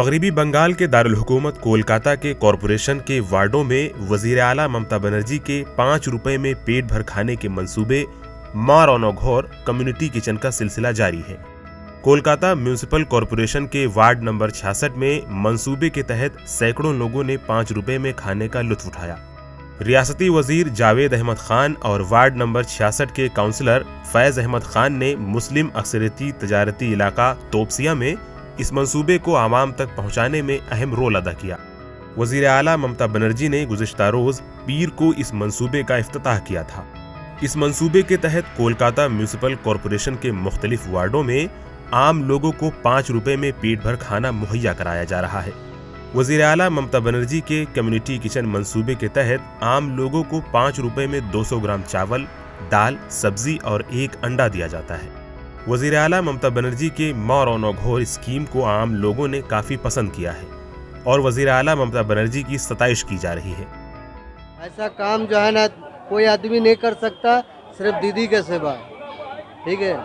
मगरिबी बंगाल के दारुल हुकूमत कोलकाता के कॉरपोरेशन के वार्डों में वजीर आला ममता बनर्जी के 5 रुपए में पेट भर खाने के मंसूबे माँ रौनक घोर कम्युनिटी किचन का सिलसिला जारी है। कोलकाता म्यूनिसिपल कॉरपोरेशन के वार्ड नंबर 66 में मंसूबे के तहत सैकड़ों लोगों ने 5 रुपए में खाने का लुत्फ उठाया। रियासती वजीर जावेद अहमद खान और वार्ड नंबर 66 के काउंसलर फैज अहमद खान ने मुस्लिम अक्सरियती तजारती इलाका तोपसिया में इस मंसूबे को आवाम तक पहुंचाने में अहम रोल अदा किया। वजीर आला ममता बनर्जी ने गुज़िश्ता रोज पीर को इस मंसूबे का इफ्तिताह किया था। इस मंसूबे के तहत कोलकाता म्यूनिसिपल कॉरपोरेशन के मुख्तलिफ वार्डों में आम लोगों को 5 रुपए में पेट भर खाना मुहैया कराया जा रहा है। वजीर आला ममता बनर्जी के कम्युनिटी किचन मंसूबे के तहत आम लोगों को 5 रुपए में 200 ग्राम चावल, दाल, सब्जी और 1 अंडा दिया जाता है। वजीर आला ममता बनर्जी के माँ रौनक घोर स्कीम को आम लोगों ने काफी पसंद किया है और वजीर आला ममता बनर्जी की सताइश की जा रही है। ऐसा काम जो है ना कोई आदमी नहीं कर सकता, सिर्फ दीदी के सिवा। ठीक है,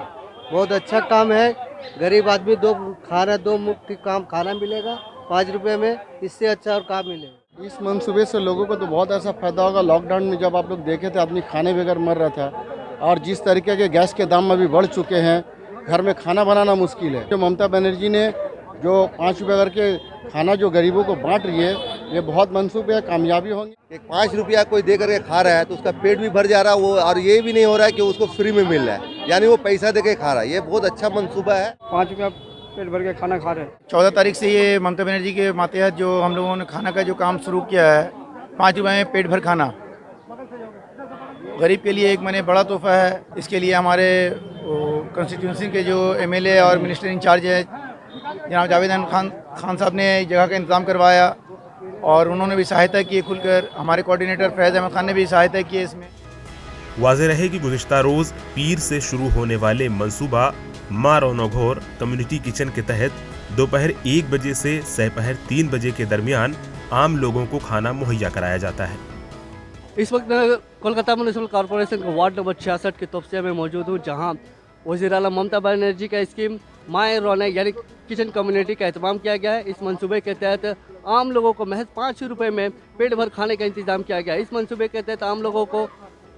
बहुत अच्छा काम है। गरीब आदमी दो मुफ्त काम खाना मिलेगा 5 रुपए में, इससे अच्छा और काम मिलेगा। इस मंसूबे से लोगों को तो बहुत ऐसा फायदा होगा। लॉकडाउन में जब आप लोग देखे थे आदमी खाने बगैर मर रहा था, और जिस तरीके के गैस के दाम अभी बढ़ चुके हैं, घर में खाना बनाना मुश्किल है। जो ममता बनर्जी ने जो 5 रुपये करके खाना जो गरीबों को बांट रही है, ये बहुत मंसूबे है, कामयाबी होंगे। एक 5 रुपया कोई दे करके खा रहा है तो उसका पेट भी भर जा रहा है वो, और ये भी नहीं हो रहा है कि उसको फ्री में मिल रहा है, यानी वो पैसा दे के खा रहा है। ये बहुत अच्छा मंसूबा है। 5 रुपया पेट भर के खाना खा रहे हैं। 14 तारीख से ये ममता बनर्जी के मातहत जो हम लोगों ने खाना का जो काम शुरू किया है, 5 रुपये में पेट भर खाना गरीब के लिए एक मैंने बड़ा तोहफा है। इसके लिए हमारे कॉन्स्टिट्यूंसी के जो एमएलए और मिनिस्टर इंचार्ज है जनाब जावेद अहमद खान साहब ने जगह का इंतज़ाम करवाया, और उन्होंने भी सहायता की खुलकर। हमारे कोऑर्डिनेटर फैज़ अहमद खान ने भी सहायता की इसमें। वाज़ेह रहे कि गुज़िश्ता रोज पीर से शुरू होने वाले मंसूबा माँ रौनक घोर कम्युनिटी किचन के तहत दोपहर 1 बजे से दोपहर 3 बजे के दरमियान आम लोगों को खाना मुहैया कराया जाता है। इस वक्त मैं कोलकाता म्यूनिसिपल कॉर्पोरेशन के वार्ड नंबर 66 के तोपसिया में मौजूद हूँ, जहाँ वज़ीर आला ममता बनर्जी का स्कीम माँ रौनक यानी किचन कम्युनिटी का एहतमाम किया गया है। इस मंसूबे के तहत आम लोगों को महज 5 रुपए में पेट भर खाने का इंतजाम किया गया है। इस मंसूबे के तहत आम लोगों को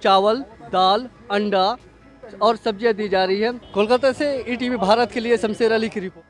चावल, दाल, अंडा और सब्जियाँ दी जा रही है। कोलकाता से ईटीवी भारत के लिए शमशेर अली की रिपोर्ट।